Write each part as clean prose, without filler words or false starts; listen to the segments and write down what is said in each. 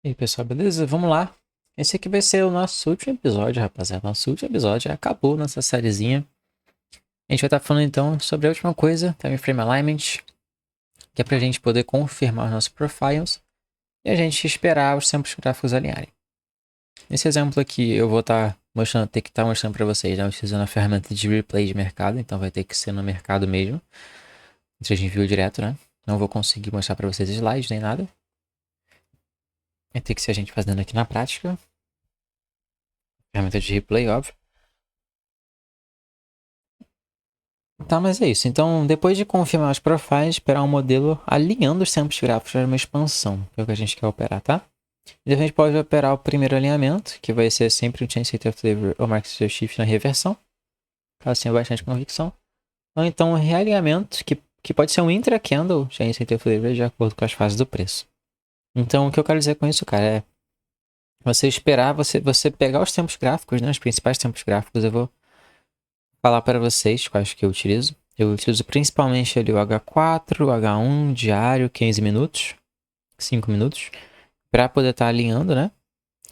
E aí, pessoal, beleza? Vamos lá. Esse aqui vai ser o nosso último episódio, rapaziada. Nosso último episódio. Acabou nossa sériezinha. A gente vai estar falando então sobre a última coisa, Time Frame Alignment, que é pra gente poder confirmar os nossos profiles e a gente esperar os tempos gráficos alinharem. Nesse exemplo aqui, eu vou estar mostrando, ter que estar mostrando para vocês, né, utilizando a ferramenta de replay de mercado, então vai ter que ser no mercado mesmo. Se a gente viu direto, né? Não vou conseguir mostrar para vocês slides nem nada. Vai ter que ser a gente fazendo aqui na prática. Ferramenta de replay, óbvio. Tá, mas é isso. Então, depois de confirmar os profiles, esperar um modelo alinhando os tempos gráficos para uma expansão, que é o que a gente quer operar, tá? E depois a gente pode operar o primeiro alinhamento, que vai ser sempre o Chain State of Flavor ou Market Shift na reversão, caso tenha bastante convicção. Ou então um realinhamento, que pode ser um intra-candle Chain State of Flavor de acordo com as fases do preço. Então, o que eu quero dizer com isso, cara, é você esperar, você pegar os tempos gráficos, né, os principais tempos gráficos. Eu vou falar para vocês quais que eu utilizo. Eu utilizo principalmente ali o H4, o H1 diário, 15 minutos, 5 minutos, para poder estar alinhando, né?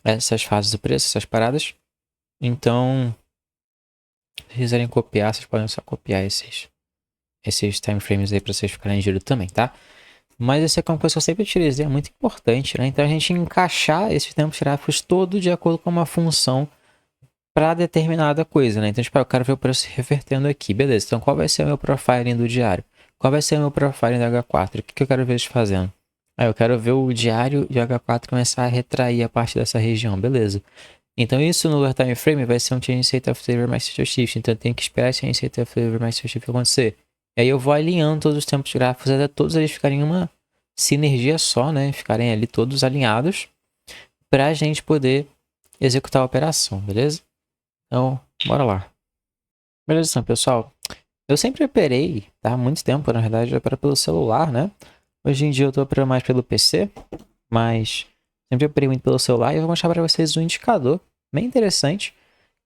Essas fases do preço, essas paradas. Então, se quiserem copiar, vocês podem só copiar esses time frames aí para vocês ficarem de olho também, tá? Mas essa é uma coisa que eu sempre utilizei, é muito importante, né? Então a gente encaixar esses tempos gráficos todos de acordo com uma função para determinada coisa, né? Então, tipo, eu quero ver o preço se revertendo aqui. Beleza, então qual vai ser o meu profiling do diário? Qual vai ser o meu profiling do H4? O que eu quero ver eles fazendo? Eu quero ver o diário de H4 começar a retrair a partir dessa região. Beleza. Então, isso no lower time frame vai ser um change state of flavor mais state of shift. Então, eu tenho que esperar esse change state of flavor mais state of shift acontecer. E aí, eu vou alinhando todos os tempos gráficos até todos eles ficarem em uma sinergia só, né? Ficarem ali todos alinhados para a gente poder executar a operação, beleza? Então, bora lá. Beleza, então, pessoal. Eu sempre operei, tá? Há muito tempo, na verdade, eu opero pelo celular, né? Hoje em dia eu tô operando mais pelo PC, mas sempre operei muito pelo celular e eu vou mostrar para vocês um indicador bem interessante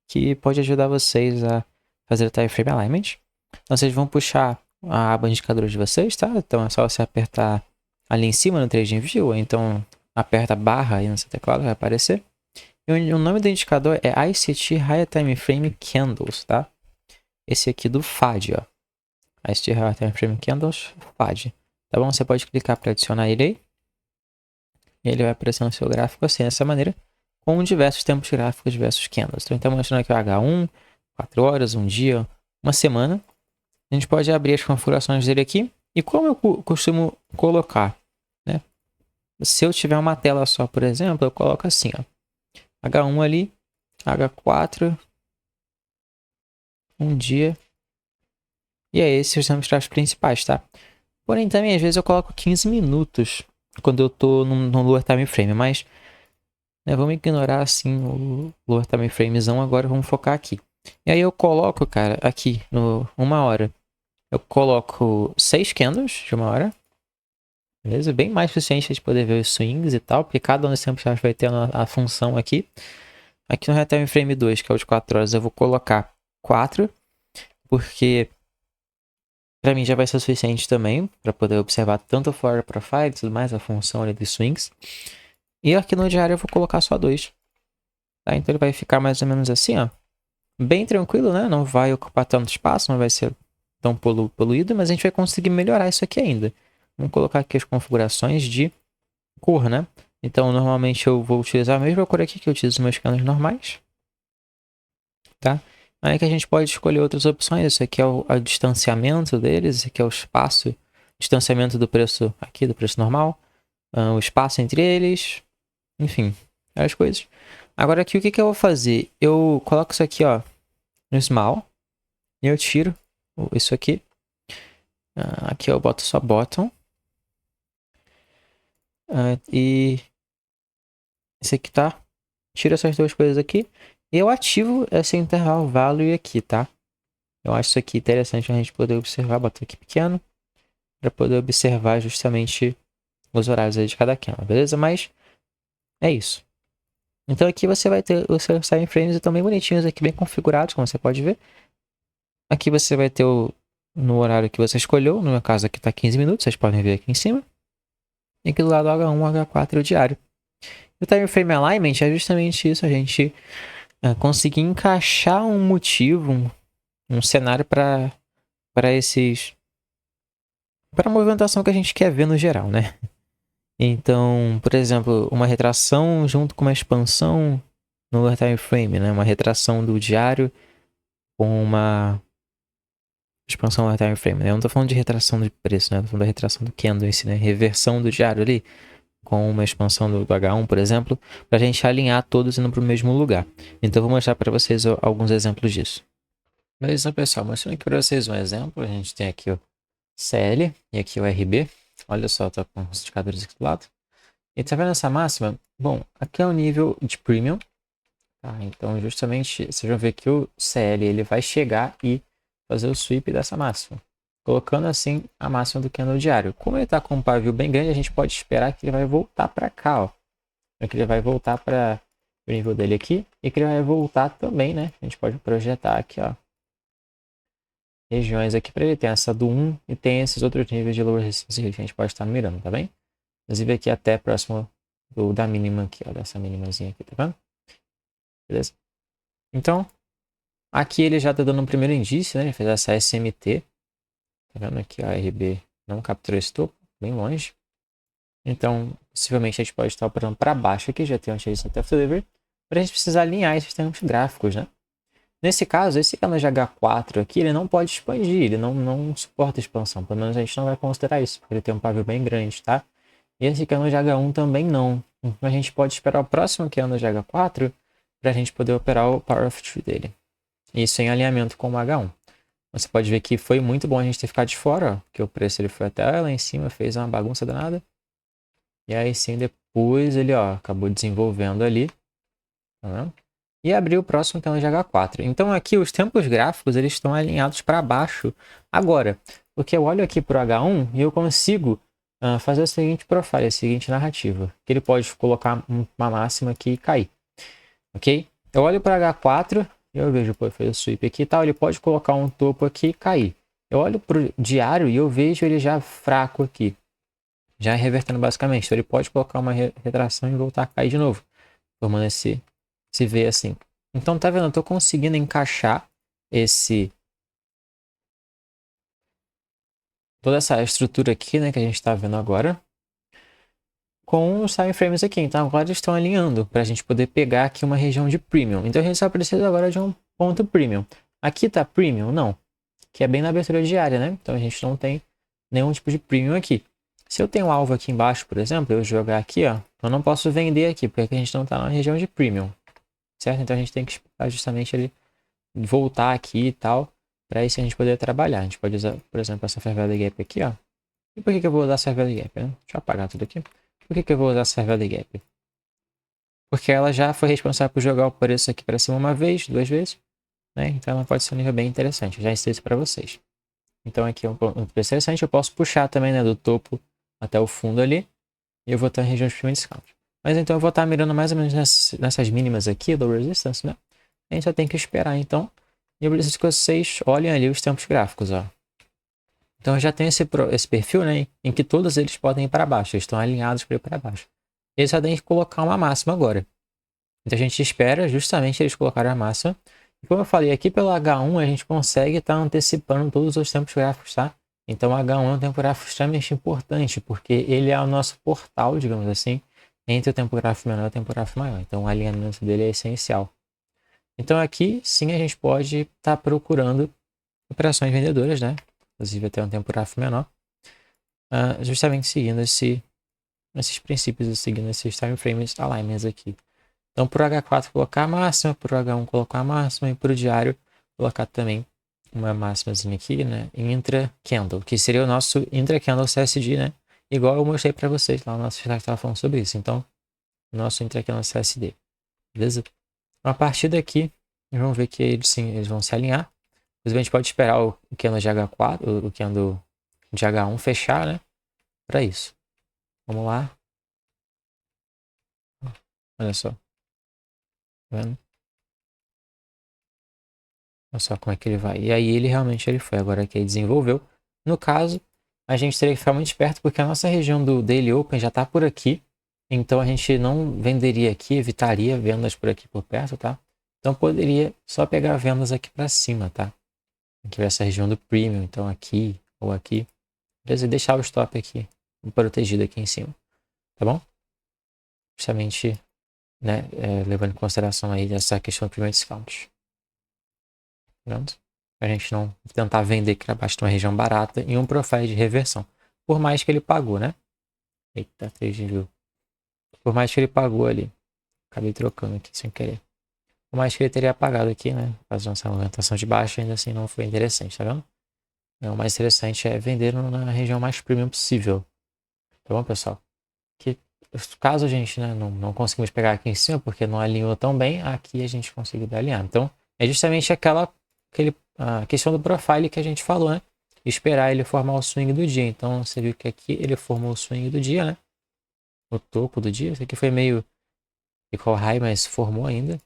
que pode ajudar vocês a fazer o time frame alignment. Então, vocês vão puxar a aba indicadores de vocês, tá? Então, é só você apertar ali em cima no Trading View, ou então aperta barra aí no seu teclado, vai aparecer. E o nome do indicador é ICT Higher Time Frame Candles, tá? Esse aqui do FAD, ó. ICT Higher Time Frame Candles, FAD. Tá bom? Você pode clicar para adicionar ele aí. E ele vai aparecer no seu gráfico assim, dessa maneira, com diversos tempos gráficos, diversos candles. Então, estamos mostrando aqui o H1, 4 horas, um dia, uma semana. A gente pode abrir as configurações dele aqui. E como eu costumo colocar, né? Se eu tiver uma tela só, por exemplo, eu coloco assim, ó. H1 ali, H4, um dia. E é esses são os traços principais, tá? Porém, também, às vezes, eu coloco 15 minutos quando eu tô no lower time frame. Mas, né, vamos ignorar, assim, o lower time framezão. Agora, vamos focar aqui. E aí, eu coloco, cara, aqui, no 1 hora. Eu coloco 6 candles de 1 hora. Beleza? Bem mais suficiente de poder ver os swings e tal. Porque cada um dos tempos vai ter a função aqui. Aqui no time frame 2, que é o de 4 horas, eu vou colocar 4. Porque para mim já vai ser o suficiente também para poder observar tanto o Floor Profile e tudo mais, a função ali dos swings. E aqui no diário eu vou colocar só 2. Tá? Então ele vai ficar mais ou menos assim, ó. Bem tranquilo, né? Não vai ocupar tanto espaço, não vai ser tão poluído, mas a gente vai conseguir melhorar isso aqui ainda. Vamos colocar aqui as configurações de cor, né? Então normalmente eu vou utilizar a mesma cor aqui que eu utilizo nos meus canos normais. Tá? Aí que a gente pode escolher outras opções. Esse aqui é o distanciamento deles, esse aqui é o espaço, distanciamento do preço aqui, do preço normal, o espaço entre eles, enfim, várias coisas. Agora aqui o que eu vou fazer? Eu coloco isso aqui, ó, no small, e eu tiro isso aqui. Aqui eu boto só bottom. E esse aqui tá. Tiro essas duas coisas aqui. E eu ativo esse intervalo value aqui, tá? Eu acho isso aqui interessante a gente poder observar, botar aqui pequeno, para poder observar justamente os horários aí de cada candle, beleza? Mas é isso. Então aqui você vai ter os seus time frames estão bem bonitinhos aqui, bem configurados, como você pode ver. Aqui você vai ter no horário que você escolheu, no meu caso aqui está 15 minutos, vocês podem ver aqui em cima. E aqui do lado H1, H4 e o diário. O time frame alignment é justamente isso, a gente conseguir encaixar um motivo, um cenário para esses, para a movimentação que a gente quer ver no geral, né? Então, por exemplo, uma retração junto com uma expansão no time frame, né? Uma retração do diário com uma expansão no time frame, né? Eu não tô falando de retração de preço, né? Eu tô falando da retração do candle em si, né? Reversão do diário ali com uma expansão do H1, por exemplo, para a gente alinhar todos indo para o mesmo lugar. Então, eu vou mostrar para vocês alguns exemplos disso. Beleza, pessoal? Mostrando aqui para vocês um exemplo. A gente tem aqui o CL e aqui o RB. Olha só, tá com os indicadores aqui do lado. E tá vendo essa máxima? Bom, aqui é o nível de premium. Tá? Então, justamente, vocês vão ver que o CL ele vai chegar e fazer o sweep dessa máxima, colocando assim a máxima do candle diário. Como ele está com um pavio bem grande, a gente pode esperar que ele vai voltar para cá, ó. Que ele vai voltar para o nível dele aqui e que ele vai voltar também, né? A gente pode projetar aqui, ó, regiões aqui para ele. Tem essa do 1 e tem esses outros níveis de lower resistance que a gente pode estar mirando, tá bem? Inclusive aqui até próximo da mínima aqui, ó, dessa mínimazinha aqui, tá vendo? Beleza? Então, aqui ele já está dando um primeiro indício, né? Ele fez essa SMT. Tá vendo aqui a RB não capturou esse topo, bem longe. Então, possivelmente a gente pode estar operando para baixo aqui, já tem um chase até delivery, para a gente precisar alinhar esses termos gráficos, né? Nesse caso, esse canal de H4 aqui, ele não pode expandir, ele não suporta expansão, pelo menos a gente não vai considerar isso, porque ele tem um pavio bem grande, tá? E esse canal de H1 também não. Então a gente pode esperar o próximo canal de H4 para a gente poder operar o Power of Tree dele. Isso em alinhamento com o H1. Você pode ver que foi muito bom a gente ter ficado de fora, ó, porque o preço ele foi até lá em cima, fez uma bagunça danada. E aí sim, depois ele ó, acabou desenvolvendo ali. Tá vendo? E abriu o próximo canal de H4. Então aqui os tempos gráficos eles estão alinhados para baixo agora. Porque eu olho aqui para o H1 e eu consigo fazer o seguinte profile, a seguinte narrativa. Que ele pode colocar uma máxima aqui e cair. Ok? Eu olho para H4, eu vejo, pô, fez o sweep aqui e tal, ele pode colocar um topo aqui e cair. Eu olho para o diário e eu vejo ele já fraco aqui. Já revertendo basicamente. Então ele pode colocar uma retração e voltar a cair de novo. Formando esse V assim. Então tá vendo? Eu tô conseguindo encaixar toda essa estrutura aqui, né, que a gente tá vendo agora, com os time frames aqui. Então agora eles estão alinhando para a gente poder pegar aqui uma região de premium. Então a gente só precisa agora de um ponto premium. Aqui tá premium? Não. Que é bem na abertura diária, né? Então a gente não tem nenhum tipo de premium aqui. Se eu tenho um alvo aqui embaixo, por exemplo, eu jogar aqui, ó, eu não posso vender aqui, porque aqui a gente não está na região de premium, certo? Então a gente tem que esperar justamente ele voltar aqui e tal, para isso a gente poder trabalhar. A gente pode usar, por exemplo, essa Fair Value Gap aqui, ó. E por que eu vou usar essa Fair Value Gap, né? Deixa eu apagar tudo aqui. Por que eu vou usar essa Fair Value Gap? Porque ela já foi responsável por jogar o preço aqui para cima uma vez, duas vezes, né? Então ela pode ser um nível bem interessante. Eu já ensinei isso para vocês. Então aqui é um ponto interessante. Eu posso puxar também, né, do topo até o fundo ali. E eu vou estar em região de premium discount. Mas então eu vou estar mirando mais ou menos nessas mínimas aqui, low resistance, né? A gente só tem que esperar então. E eu preciso que vocês olhem ali os tempos gráficos, ó. Então eu já tenho esse perfil, né? Em que todos eles podem ir para baixo. Eles estão alinhados para ir para baixo. Eles só tem que colocar uma máxima agora. Então a gente espera justamente eles colocarem a máxima. E como eu falei, aqui pelo H1 a gente consegue estar antecipando todos os tempos gráficos, tá? Então o H1 é um tempo gráfico extremamente importante, porque ele é o nosso portal, digamos assim, entre o tempo gráfico menor e o tempo gráfico maior. Então o alinhamento dele é essencial. Então aqui sim a gente pode estar procurando operações vendedoras, né? Inclusive até um tempo gráfico menor, justamente seguindo esses princípios e seguindo esses time frames alignments aqui. Então para o H4 colocar a máxima, para o H1 colocar a máxima e para o diário colocar também uma máximazinha aqui, né? Intra-candle, que seria o nosso intra-candle CSD, né? Igual eu mostrei para vocês lá no nosso slide que estava falando sobre isso. Então, nosso intra-candle CSD. Beleza? A partir daqui, vamos ver que eles vão se alinhar. Inclusive, a gente pode esperar o candle de H4, o candle de H1 fechar, né? Para isso. Vamos lá. Olha só. Tá vendo? Olha só como é que ele vai. E aí ele realmente foi. Agora que ele desenvolveu. No caso, a gente teria que ficar muito esperto porque a nossa região do Daily Open já está por aqui. Então a gente não venderia aqui, evitaria vendas por aqui por perto, tá? Então poderia só pegar vendas aqui para cima, tá? Aqui vai essa região do premium, então aqui ou aqui. Beleza? E deixar o stop aqui, protegido aqui em cima, tá bom? Justamente, né, levando em consideração aí essa questão do premium discount. Pronto? Pra gente não tentar vender aqui abaixo de uma região barata em um profile de reversão. Por mais que ele pagou, né? Eita, 3 de view. Por mais que ele pagou ali. Acabei trocando aqui sem querer. Por mais que ele teria pagado aqui, né? Fazendo essa movimentação de baixo, ainda assim não foi interessante, tá vendo? Então, o mais interessante é vender na região mais premium possível. Tá bom, pessoal? Que, caso a gente, né, não conseguimos pegar aqui em cima, porque não alinhou tão bem, aqui a gente conseguiu alinhar. Então, é justamente a questão do profile que a gente falou, né? Esperar ele formar o swing do dia. Então, você viu que aqui ele formou o swing do dia, né? O topo do dia. Isso aqui foi meio ficou high, mas formou ainda.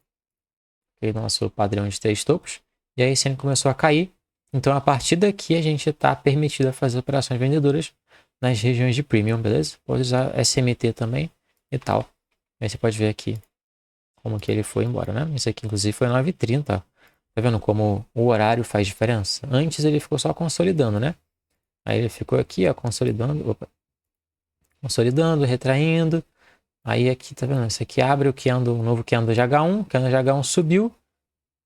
Foi nosso padrão de 3 topos. E aí, esse começou a cair. Então, a partir daqui, a gente está permitido a fazer operações vendedoras nas regiões de premium, beleza? Pode usar SMT também e tal. Aí você pode ver aqui como que ele foi embora, né? Isso aqui, inclusive, foi 9h30. Tá vendo como o horário faz diferença? Antes ele ficou só consolidando, né? Aí ele ficou aqui, ó, consolidando. Opa. Consolidando, retraindo. Aí aqui, tá vendo? Isso aqui abre o novo candle de H1. O candle de H1 subiu.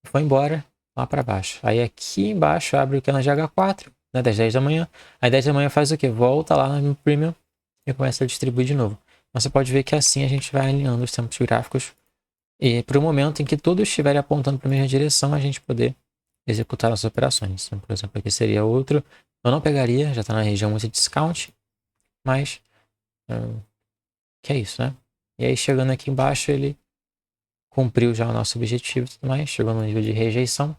Foi embora lá para baixo. Aí aqui embaixo abre o candle de H4, né? Das 10 da manhã. Aí 10 da manhã faz o quê? Volta lá no Premium e começa a distribuir de novo. Então você pode ver que assim a gente vai alinhando os tempos gráficos. E para o momento em que todos estiverem apontando para a mesma direção, a gente poder executar as operações. Então, por exemplo, aqui seria outro. Eu não pegaria, já está na região muito discount, mas que é isso, né? E aí chegando aqui embaixo ele cumpriu já o nosso objetivo e tudo mais, chegou no nível de rejeição,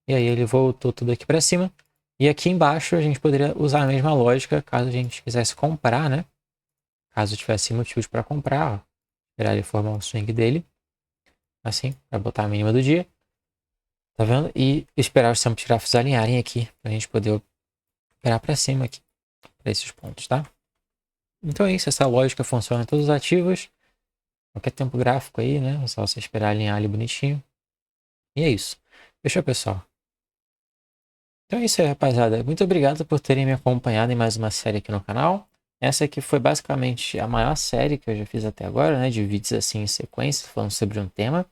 e aí ele voltou tudo aqui para cima. E aqui embaixo a gente poderia usar a mesma lógica caso a gente quisesse comprar, né? Caso tivesse motivos para comprar, ó, esperar ele formar o swing dele, assim, para botar a mínima do dia, tá vendo? E esperar os tempos gráficos alinharem aqui, para a gente poder operar para cima aqui, para esses pontos, tá? Então é isso, essa lógica funciona em todos os ativos. Qualquer tempo gráfico aí, né? É só você esperar alinhar ali bonitinho. E é isso. Fechou, pessoal? Então é isso aí, rapaziada. Muito obrigado por terem me acompanhado em mais uma série aqui no canal. Essa aqui foi basicamente a maior série que eu já fiz até agora, né? De vídeos assim em sequência, falando sobre um tema.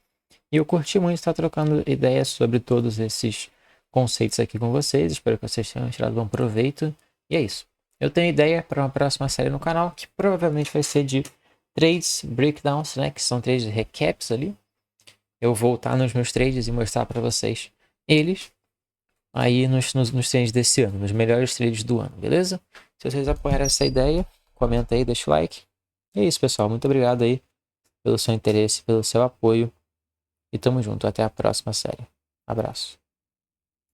E eu curti muito estar trocando ideias sobre todos esses conceitos aqui com vocês. Espero que vocês tenham tirado bom proveito. E é isso. Eu tenho ideia para uma próxima série no canal, que provavelmente vai ser de trades breakdowns, né? Que são trades recaps ali. Eu vou voltar nos meus trades e mostrar para vocês eles aí nos trades desse ano, nos melhores trades do ano, beleza? Se vocês apoiarem essa ideia, comenta aí, deixa o like. E é isso, pessoal. Muito obrigado aí pelo seu interesse, pelo seu apoio. E tamo junto. Até a próxima série. Abraço.